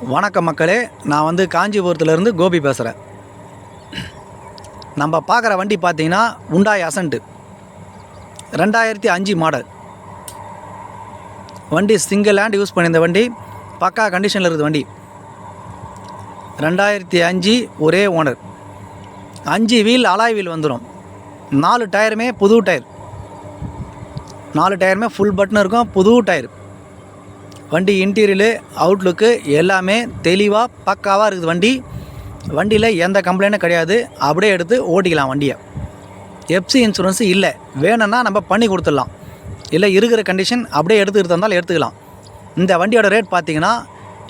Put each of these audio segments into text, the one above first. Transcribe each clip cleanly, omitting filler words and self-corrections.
வணக்கம் மக்களே, நான் வந்து காஞ்சிபுரத்துலேருந்து கோபி பேசுகிறேன். நம்ம பார்க்குற வண்டி பார்த்தீங்கன்னா உண்டாய் அசன்ட்டு 2005 மாடல் வண்டி. சிங்கிள் ஹேண்ட் யூஸ் பண்ணியிருந்த வண்டி, பக்கா கண்டிஷனில் இருக்குது வண்டி. 2005 ஒரே ஓனர். 5 வீல் அலாய் வீல் வந்துடும். 4 டயருமே புது டயர். 4 டயருமே ஃபுல் பட்டன் இருக்கும், புது டயர். வண்டி இன்டீரியரு அவுட்லுக்கு எல்லாமே தெளிவாக பக்காவாக இருக்குது வண்டி. வண்டியில் எந்த கம்ப்ளைண்ட்டும் கிடையாது. அப்படியே எடுத்து ஓட்டிக்கலாம் வண்டியை. எஃப்சி இன்சூரன்ஸு இல்லை, வேணும்னா நம்ம பண்ணி கொடுத்துடலாம். இல்லை இருக்கிற கண்டிஷன் அப்படியே எடுத்துக்கிட்டு இருந்தாலும் எடுத்துக்கலாம். இந்த வண்டியோட ரேட் பார்த்திங்கன்னா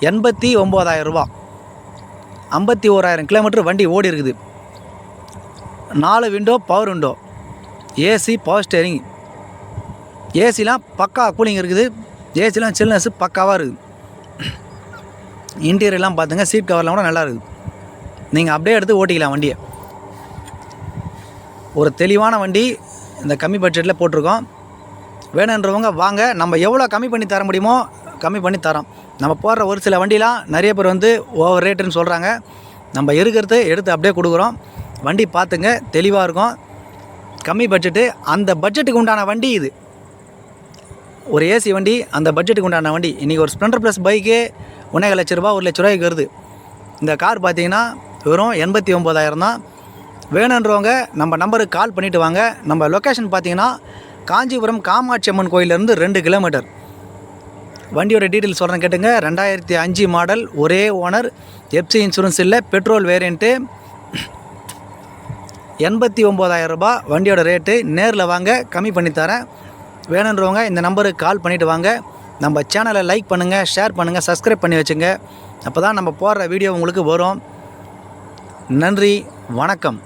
89,000 ரூபா. 51,000 கிலோமீட்டர் வண்டி ஓடி இருக்குது. 4 window power window, AC power steering. ஏசிலாம் பக்கா கூலிங் இருக்குது. ஏசிலாம் சில்னஸ் பக்காவாக இருக்குது. இன்டீரியர்லாம் பார்த்துங்க, சீட் கவர்லாம் கூட நல்லா இருக்குது. நீங்கள் அப்படியே எடுத்து ஓட்டிக்கலாம் வண்டியை. ஒரு தெளிவான வண்டி இந்த கம்மி பட்ஜெட்டில் போட்டிருக்கோம். வேணுன்றவங்க வாங்க, நம்ம எவ்வளோ கம்மி பண்ணி தர முடியுமோ கம்மி பண்ணி தரோம். நம்ம போடுற ஒரு சில வண்டிலாம் நிறைய பேர் வந்து ஓவர் ரேட்டுன்னு சொல்கிறாங்க. நம்ம இருக்கிறது எடுத்து அப்படியே கொடுக்குறோம். வண்டி பார்த்துங்க, தெளிவாக இருக்கும். கம்மி பட்ஜெட்டு, அந்த பட்ஜெட்டுக்கு உண்டான வண்டி இது. ஒரு ஏசி வண்டி, அந்த பட்ஜெட்டுக்கு உண்டான வண்டி. இன்றைக்கி ஒரு ஸ்ப்ளெண்டர் ப்ளஸ் பைக்கு 1,50,000 ரூபா, 1,00,000 ரூபாய்க்கு வருது. இந்த கார் பார்த்தீங்கன்னா வெறும் 89,000 தான். வேணுன்றவங்க நம்ம நம்பருக்கு கால் பண்ணிவிட்டு வாங்க. நம்ம லொக்கேஷன் பார்த்தீங்கன்னா காஞ்சிபுரம் காமாட்சி அம்மன் கோயிலேருந்து 2 கிலோமீட்டர். வண்டியோட டீட்டெயில் சொல்கிறேன் கேட்டுங்க. 2005 மாடல், ஒரே ஓனர், எஃப்சி இன்சூரன்ஸ் இல்லை, பெட்ரோல் வேரியண்ட்டு. 89,000 ரூபா வண்டியோட ரேட்டு. நேரில் வாங்க, கம்மி பண்ணி தரேன். வேணுன்றவங்க இந்த நம்பருக்கு கால் பண்ணிவிட்டு வாங்க. நம்ம சேனலை லைக் பண்ணுங்கள், ஷேர் பண்ணுங்கள், சப்ஸ்கிரைப் பண்ணி வச்சுங்க. அப்போ தான் நம்ம போடுற வீடியோ உங்களுக்கு வரும். நன்றி, வணக்கம்.